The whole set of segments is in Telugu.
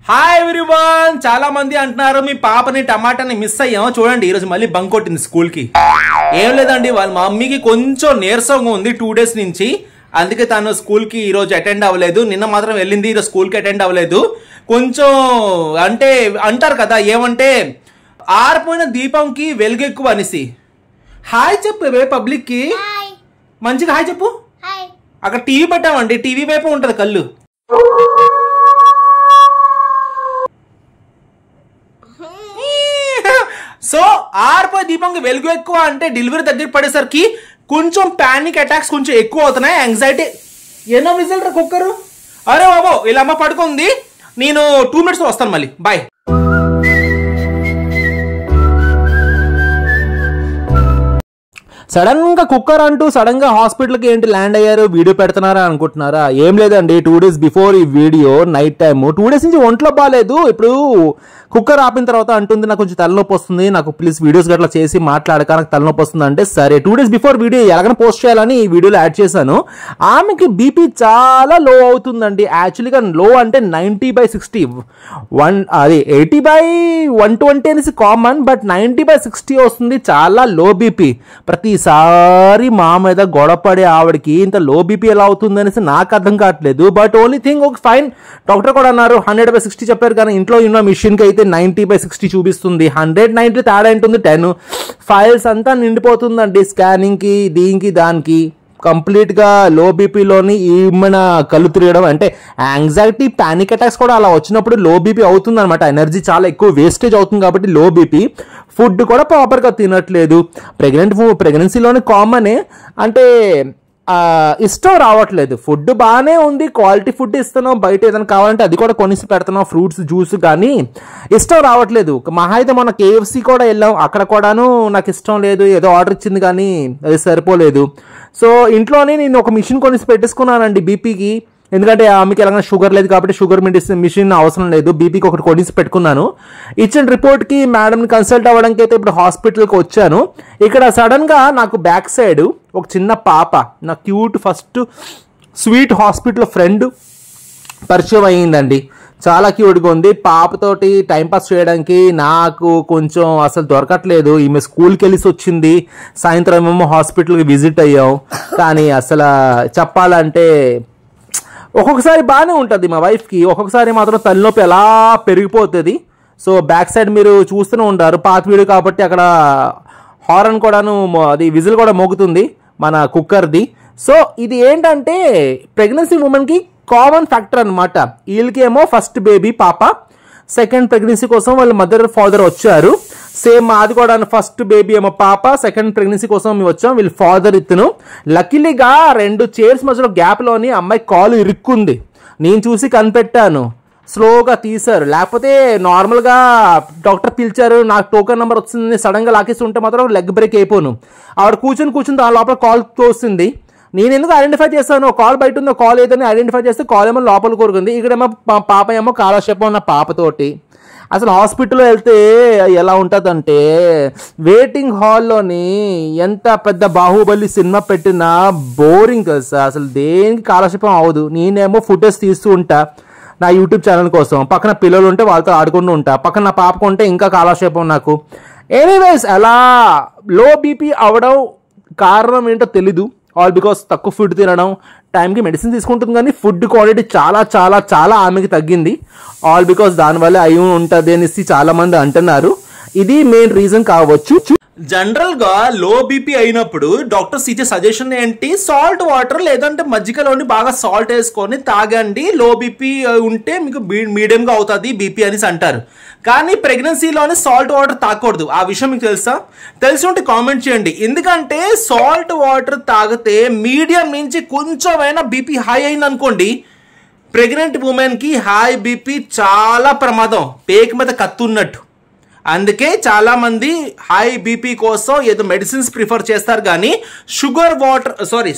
హాయ్ ఎవ్రీవన్, చాలా మంది అంటున్నారు మీ పాపని టమాటాని మిస్ అయ్యాం. చూడండి, ఈరోజు మళ్ళీ బంక్ కొట్టింది స్కూల్ కి. ఏం లేదండి, వాళ్ళ మమ్మీకి కొంచెం నీరసంగా ఉంది 2 days నుంచి. అందుకే తను స్కూల్ కి ఈ రోజు అటెండ్ అవ్వలేదు. నిన్న మాత్రం వెళ్ళింది, ఈరోజు స్కూల్ కి అటెండ్ అవ్వలేదు. కొంచెం అంటే అంటారు కదా, ఏమంటే ఆరిపోయిన దీపంకి వెలుగు ఎక్కువ అనేసి. హాయ్ చెప్పు పబ్లిక్ కి, మంచిగా హాయ్ చెప్పు. అక్కడ టీవీ పెట్టామండి, టీవీ వైపు ఉంటది కళ్ళు. సో ఆరిపోయి దీపంకి వెలుగు ఎక్కువ అంటే డెలివరీ దగ్గర పడేసరికి కొంచెం పానిక్ అటాక్స్ కొంచెం ఎక్కువ అవుతున్నాయి, యాంగ్జైటీ. ఎన్నో విజిల్ రా కుక్కరు. అరే బాబో, ఇలా అమ్మ పడుకుంది. నేను 2 minutes వస్తాను, మళ్ళీ బాయ్. సడన్ గా కుక్కర్ అంటూ సడన్ గా హాస్పిటల్ కి ఏంటి ల్యాండ్ అయ్యారు, వీడియో పెడుతున్నారా అనుకుంటున్నారా? ఏం లేదండి, 2 days బిఫోర్ ఈ వీడియో నైట్ టైమ్ 2 days నుంచి ఒంట్లో బాగాలేదు. ఇప్పుడు కుక్కర్ ఆపిన తర్వాత అంటుంది నాకు కొంచెం తలనొప్పి వస్తుంది, నాకు ప్లీజ్ వీడియోస్ గట్లా చేసి మాట్లాడక నాకు తలనొప్పి వస్తుంది అంటే, సరే 2 days బిఫోర్ వీడియో ఎలాగైనా పోస్ట్ చేయాలని ఈ వీడియోలో యాడ్ చేశాను. ఆమెకి బీపీ చాలా లో అవుతుందండి. యాక్చువల్గా లో అంటే 90/60, అది 80/120 అనేసి కామన్, బట్ 90/60 వస్తుంది. చాలా లో బీపీ. ప్రతిసారి మా మీద గొడవపడే ఆవిడకి ఇంత లో బీపీ ఎలా అవుతుంది అనేసి నాకు అర్థం కావట్లేదు. బట్ ఓన్లీ థింగ్, ఒక ఫైన్, డాక్టర్ కూడా అన్నారు 100/60 చెప్పారు, కానీ ఇంట్లో ఉన్న మిషన్కి అయితే 90/60 చూపిస్తుంది. 190 తేడా ఉంటుంది, 10 ఫైల్స్ అంతా నిండిపోతుందండి. స్కానింగ్కి, దీనికి దానికి కంప్లీట్ గా లో బీపీలోని ఏమైనా కళ్ళు తిరగడం అంటే యాంగ్జైటీ, పానిక్ అటాక్స్ కూడా అలా వచ్చినప్పుడు లో బీపీ అవుతుంది అనమాట. ఎనర్జీ చాలా ఎక్కువ వేస్టేజ్ అవుతుంది కాబట్టి లో బీపీ. ఫుడ్ కూడా ప్రాపర్గా తినట్లేదు. ప్రెగ్నెన్సీలోని కామనే, అంటే ఇష్టం రావట్లేదు. ఫుడ్ బాగానే ఉంది, క్వాలిటీ ఫుడ్ ఇస్తున్నాం, బయట ఏదైనా కావాలంటే అది కూడా కొనిసి పెడుతున్నాం, ఫ్రూట్స్ జ్యూస్, కానీ ఇష్టం రావట్లేదు. మహా అయితే మన KFC కూడా వెళ్ళాం, అక్కడ కూడాను నాకు ఇష్టం లేదు, ఏదో ఆర్డర్ ఇచ్చింది కానీ అది సరిపోలేదు. సో ఇంట్లోనే నేను ఒక మిషన్ కొనిసి పెట్టేసుకున్నానండి బీపీకి. ఎందుకంటే ఆమెకి ఎలాగైనా షుగర్ లేదు కాబట్టి షుగర్ మిషన్ అవసరం లేదు, బీపీకి ఒకటి కొనిసి పెట్టుకున్నాను. ఇచ్చిన రిపోర్ట్కి మేడంని కన్సల్ట్ అవ్వడానికి అయితే ఇప్పుడు హాస్పిటల్కి వచ్చాను. ఇక్కడ సడన్గా నాకు బ్యాక్ సైడ్ ఒక చిన్న పాప, నా cute first sweet hospital friend పరిచయం అయ్యిందండి. చాలా క్యూట్గా ఉంది. పాపతోటి టైంపాస్ చేయడానికి నాకు కొంచెం అసలు దొరకట్లేదు. ఈమె స్కూల్కి వెళ్ళి వచ్చింది, సాయంత్రం ఏమో హాస్పిటల్కి విజిట్ అయ్యాం. కానీ అసలు చెప్పాలంటే ఒక్కొక్కసారి బాగానే ఉంటుంది మా వైఫ్కి, ఒక్కొక్కసారి మాత్రం తలనొప్పి ఎలా పెరిగిపోతుంది. సో బ్యాక్ సైడ్ మీరు చూస్తూనే ఉంటారు, పాత వీడియో కాబట్టి అక్కడ హారన్ కూడాను, అది విజిల్ కూడా మోగుతుంది మన కుక్కర్ది. సో ఇది ఏంటంటే ప్రెగ్నెన్సీ ఉమెన్కి కామన్ ఫ్యాక్టర్ అనమాట. వీళ్ళకి ఏమో ఫస్ట్ బేబీ పాప, సెకండ్ ప్రెగ్నెన్సీ కోసం వాళ్ళ మదర్ ఫాదర్ వచ్చారు. సేమ్ అది కూడా ఫస్ట్ బేబీ ఏమో పాప, సెకండ్ ప్రెగ్నెన్సీ కోసం మేము వచ్చాం, వీళ్ళ ఫాదర్ ఇతను. లక్కీలీగా 2 చైర్స్ మధ్యలో గ్యాప్లోని అమ్మాయి కాలు ఇరుక్కుంది. నేను చూసి కనిపెట్టాను, స్లోగా తీశారు. లేకపోతే నార్మల్గా డాక్టర్ పిలిచారు, నాకు టోకెన్ నెంబర్ వచ్చింది, సడన్గా లాకేసి ఉంటే మాత్రం లెగ్ బ్రేక్ అయిపోను. ఆవిడ కూర్చుని దాని లోపల కాల్ తోస్తుంది. నేను ఎందుకు ఐడెంటిఫై చేస్తాను, కాల్ బయట ఉందో కాల్ ఏదని ఐడెంటిఫై చేస్తే కాల్ ఏమో లోపల కోరుకుంది. ఇక్కడేమో పాప ఏమో కాలక్షేపం ఉన్న పాపతోటి. అసలు హాస్పిటల్లో వెళ్తే ఎలా ఉంటుందంటే, వెయిటింగ్ హాల్లోని ఎంత పెద్ద బాహుబలి సినిమా పెట్టినా బోరింగ్ తెలుసా, అసలు దేనికి కాలక్షేపం అవ్వదు. నేనేమో ఫుటేజ్ తీస్తూ ఉంటా నా యూట్యూబ్ ఛానల్ కోసం, పక్కన పిల్లలు ఉంటే వాళ్ళతో ఆడుకుంటూ ఉంటా, పక్కన నా పాపకు ఉంటే ఇంకా కాలక్షేపం నాకు. ఎనీవేస్, అలా లో బీపీ అవడం కారణం ఏంటో తెలీదు. ఆల్ బికాస్ తక్కువ ఫుడ్ తినడం, టైంకి మెడిసిన్ తీసుకుంటుంది కానీ ఫుడ్ క్వాలిటీ చాలా చాలా చాలా ఆమెకి తగ్గింది. ఆల్ బికాస్ దానివల్ల అయి ఉంటుంది అనేసి చాలా మంది అంటున్నారు. ఇది మెయిన్ రీజన్ కావచ్చు. జనరల్ గా లో బీపీ అయినప్పుడు డాక్టర్స్ ఇచ్చే సజెషన్ ఏంటి, సాల్ట్ వాటర్ లేదంటే మజ్జిగలోని బాగా సాల్ట్ వేసుకొని తాగండి, లో బీపీ ఉంటే మీకు మీడియం గా అవుతుంది బీపీ అనేసి అంటారు. కానీ ప్రెగ్నెన్సీలోనే సాల్ట్ వాటర్ తాగకూడదు. ఆ విషయం మీకు తెలుసా? తెలిసి ఉంటే కామెంట్ చేయండి. ఎందుకంటే సాల్ట్ వాటర్ తాగితే మీడియం నుంచి కొంచెమైనా బీపీ హై అయింది అనుకోండి, ప్రెగ్నెంట్ ఉమెన్కి హై బీపీ చాలా ప్రమాదం, పేక మీద కత్తున్నట్టు. అందుకే చాలా మంది హై బీపీ కోసం ఏదో మెడిసిన్స్ ప్రిఫర్ చేస్తారు కానీ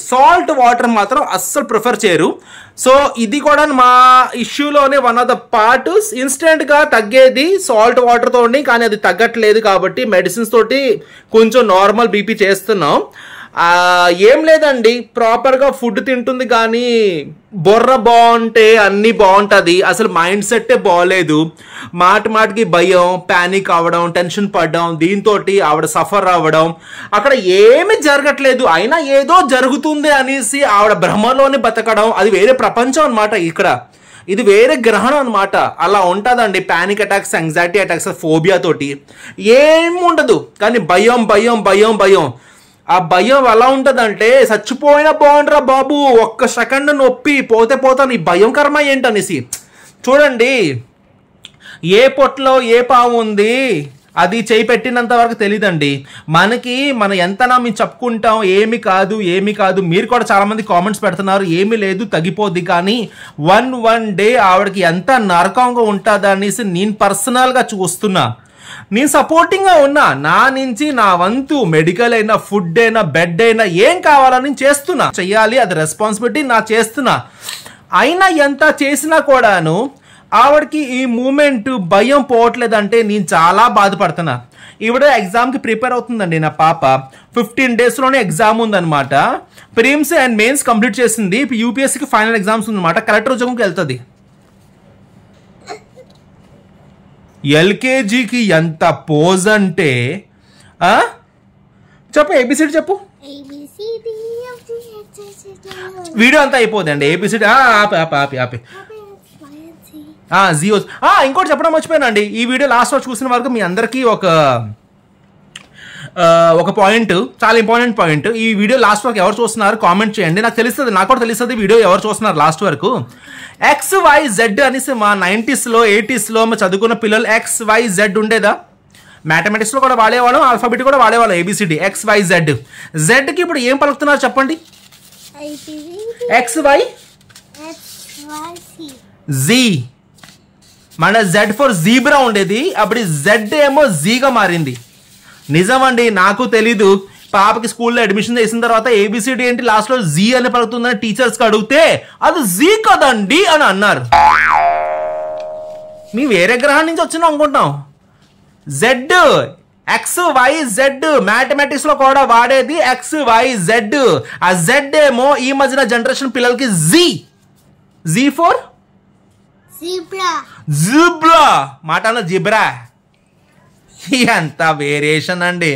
సాల్ట్ వాటర్ మాత్రం అస్సలు ప్రిఫర్ చేయరు. సో ఇది కూడా మా ఇష్యూలోనే one of the part. Instant గా తగ్గేది సాల్ట్ వాటర్ తోని, కానీ అది తగ్గట్లేదు కాబట్టి మెడిసిన్స్ తోటి కొంచెం నార్మల్ బీపీ చేస్తున్నాం. ఏం లేదండి, ప్రాపర్గా ఫుడ్ తింటుంది కానీ బొర్ర బాగుంటే అన్నీ బాగుంటుంది. అసలు మైండ్ సెట్టే బాగలేదు. మాటికి భయం, ప్యానిక్ అవ్వడం, టెన్షన్ పడడం, దీంతో ఆవిడ సఫర్ అవ్వడం. అక్కడ ఏమీ జరగట్లేదు, అయినా ఏదో జరుగుతుంది అనేసి ఆవిడ భ్రమలోనే బతకడం. అది వేరే ప్రపంచం అనమాట. ఇక్కడ ఇది వేరే గ్రహణం అనమాట. అలా ఉంటుందండి panic attacks, anxiety attacks, phobia తోటి ఏమి ఉండదు. కానీ భయం భయం భయం భయం. ఆ భయం ఎలా ఉంటుందంటే చచ్చిపోయినా బాగుండరా బాబు, ఒక్క సెకండ్ నొప్పి పోతే పోతాను, ఈ భయం కర్మ ఏంటనేసి. చూడండి, ఏ పొట్టలో ఏ పాము ఉంది అది చేయి పెట్టినంత వరకు తెలియదండి మనకి. మనం ఎంతనా మేము చెప్పుకుంటాం ఏమి కాదు ఏమి కాదు. మీరు కూడా చాలా మంది కామెంట్స్ పెడుతున్నారు ఏమీ లేదు తగ్గిపోద్ది. కానీ వన్ డే ఆవిడకి ఎంత నరకంగా ఉంటుందా అనేసి నేను పర్సనల్గా చూస్తున్నా. నేను సపోర్టింగ్గా ఉన్నా. నా నుంచి నా వంతు మెడికల్ అయినా, ఫుడ్ అయినా, బెడ్ అయినా ఏం కావాలని చేస్తున్నా. చెయ్యాలి, అది రెస్పాన్సిబిలిటీ నా చేస్తున్నా. అయినా ఎంత చేసినా కూడాను ఆవిడకి ఈ మూమెంట్ భయం పోవట్లేదంటే నేను చాలా బాధపడుతున్నా. ఈవిడ ఎగ్జామ్కి ప్రిపేర్ అవుతుందండి నా పాప. 15 daysలోనే ఎగ్జామ్ ఉందన్నమాట. ప్రిలిమ్స్ అండ్ మెయిన్స్ కంప్లీట్ చేసింది. యూపీఎస్సీకి ఫైనల్ ఎగ్జామ్స్ ఉందన్నమాట. కలెక్టర్ ఉద్యోగంకి వెళ్తుంది. ఎల్కేజీకి ఎంత పోజ్ అంటే చెప్పు, ఏబిసిడి చెప్పు. వీడియో అంతా అయిపోదండి. ఏబిసిడి ఆపి జియో. ఇంకోటి చెప్పడం మర్చిపోయానండి. ఈ వీడియో లాస్ట్ వరకు చూసిన వరకు మీ అందరికీ ఒక పాయింట్, చాలా ఇంపార్టెంట్ పాయింట్. ఈ వీడియో లాస్ట్ వరకు ఎవరు చూస్తున్నారు కామెంట్ చేయండి. నాకు తెలుస్తుంది, నాకు కూడా తెలుస్తుంది వీడియో ఎవరు చూస్తున్నారు లాస్ట్ వరకు. XYZ అనేసి మా 90sలో 80sలో చదువుకున్న పిల్లలు XYZ ఉండేదా? మ్యాథమెటిక్స్లో కూడా వాడేవాళ్ళం, ఆల్ఫాబెట్ కూడా వాడేవాళ్ళం, ABCD XYZ. జెడ్కి ఇప్పుడు ఏం పలుకుతున్నారు చెప్పండి? XY Z. మన Z ఫర్ జీబ్రా ఉండేది, అప్పుడు Z ఏమో జీగా మారింది. నిజమండి, నాకు తెలీదు. పాపకి స్కూల్లో అడ్మిషన్ చేసిన తర్వాత ABCD ఏంటి లాస్ట్లో జీ అని పలుకుతుందని టీచర్స్కి అడిగితే అది జీ కదండి అని అన్నారు. మీ వేరే గ్రహం నుంచి వచ్చినా అనుకుంటాం. Z XYZ మ్యాథమెటిక్స్లో కూడా వాడేది XYZ. ఆ Z ఏమో ఈ మధ్యన జనరేషన్ పిల్లలకి జీ ఫర్ జిబ్రా మాటలో జిబ్రా. ఎంత వేరియేషన్ అండి.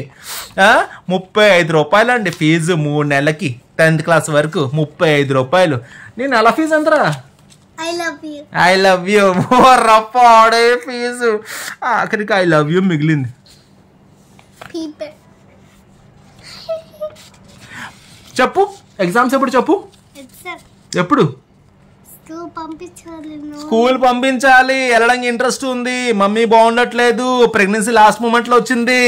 35 రూపాయలు అండి ఫీజు 3 నెలలకి, 10th క్లాస్ వరకు 35 రూపాయలు. నేను అలా ఫీజు ఎంతరా? ఐ లవ్ యూ రప్పాడే ఫీజు. ఆఖరికి ఐ లవ్ యూ మిగిలింది. చెప్పు, ఎగ్జామ్స్ ఎప్పుడు చెప్పు? ఎప్పుడు? స్కూల్ పంపించాలి. వెళ్ళడానికి ఇంట్రెస్ట్ ఉంది. మమ్మీ బాగుండట్లేదు, ప్రెగ్నెన్సీ లాస్ట్ మూమెంట్ లో వచ్చింది.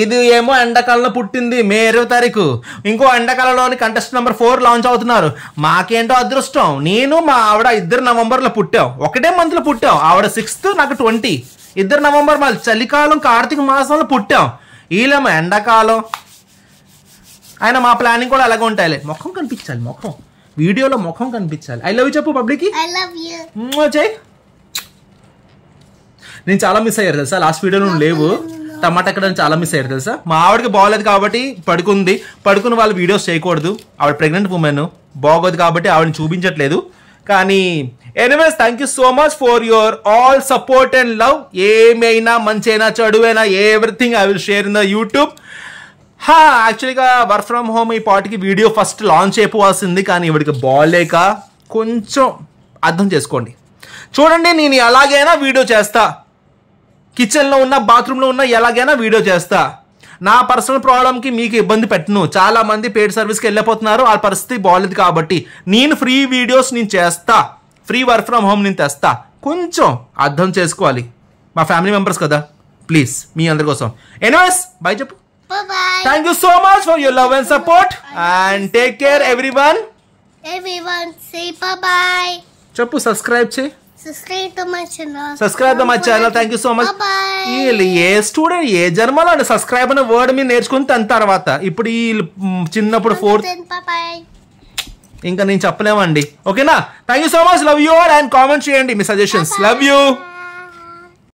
ఇది ఏమో ఎండాకాలంలో పుట్టింది, May 20 తారీఖు. ఇంకో ఎండాకాలంలోని కంటెస్ట్ నెంబర్ 4 లాంచ్ అవుతున్నారు. మాకేంటో అదృష్టం, నేను మా ఆవిడ ఇద్దరు నవంబర్లో పుట్టాం. ఒకటే మంత్ లో పుట్టాం. ఆవిడ 6th, నాకు 20. ఇద్దరు నవంబర్. మళ్ళీ చలికాలం కార్తీక మాసంలో పుట్టాం. వీళ్ళేమో ఎండాకాలం. ఆయన మా ప్లానింగ్ కూడా అలాగే ఉంటాయి. ముఖం కనిపించాలి, ముఖం వీడియోలో ముఖం కనిపించాలి. ఐ లవ్ యూ చెప్పు పబ్లిక్కి. నేను చాలా మిస్ అయ్యారు తెలుసా, లాస్ట్ వీడియోలో లేవు. టమాటా ఎక్కడ చాలా మిస్ అయ్యారు తెలుసా. మా ఆవిడకి బాగోలేదు కాబట్టి పడుకుని వాళ్ళు వీడియోస్ చేయకూడదు. ఆవిడ ప్రెగ్నెంట్ ఉమెన్, బాగోదు కాబట్టి ఆవిడని చూపించట్లేదు. కానీ anyways thank you so much for your all support and love. ఏమైనా మంచి అయినా చెడు అయినా everything I will share in the YouTube. యాక్చువల్గా వర్క్ ఫ్రమ్ హోమ్ ఈ పాటికి వీడియో ఫస్ట్ లాంచ్ అయిపోవాల్సింది, కానీ ఇవిడికి బాగాలేక కొంచెం అర్థం చేసుకోండి. చూడండి, నేను ఎలాగైనా వీడియో చేస్తా. కిచెన్లో ఉన్న, బాత్రూంలో ఉన్న ఎలాగైనా వీడియో చేస్తా. నా పర్సనల్ ప్రాబ్లంకి మీకు ఇబ్బంది పెట్టను. చాలా మంది పెయిడ్ సర్వీస్కి వెళ్ళిపోతున్నారు, వాళ్ళ పరిస్థితి బాగాలేదు కాబట్టి నేను ఫ్రీ వీడియోస్ నేను చేస్తా. ఫ్రీ వర్క్ ఫ్రమ్ హోమ్ నేను తెస్తా. కొంచెం అర్థం చేసుకోవాలి, మా ఫ్యామిలీ మెంబర్స్ కదా, ప్లీజ్ మీ అందరి కోసం. ఎనీవేస్ బై చెప్పు. Bye-bye. Thank you so much for your love and support. And take care everyone. Everyone say bye-bye. Chappu subscribe che. Subscribe to my channel. Subscribe to my channel. Thank you so much. Bye-bye. ఏ స్టూడెంట్ ఏ జన్మలో అంటే సబ్స్క్రైబ్ అనే వర్డ్ మీరు నేర్చుకుని దాని తర్వాత ఇప్పుడు ఈ చిన్నప్పుడు 4th ఇంకా నేను చెప్పలేమండి. ఓకేనా? Thank you so much. Love you all and comment చేయండి మీ సజెషన్స్. Love you.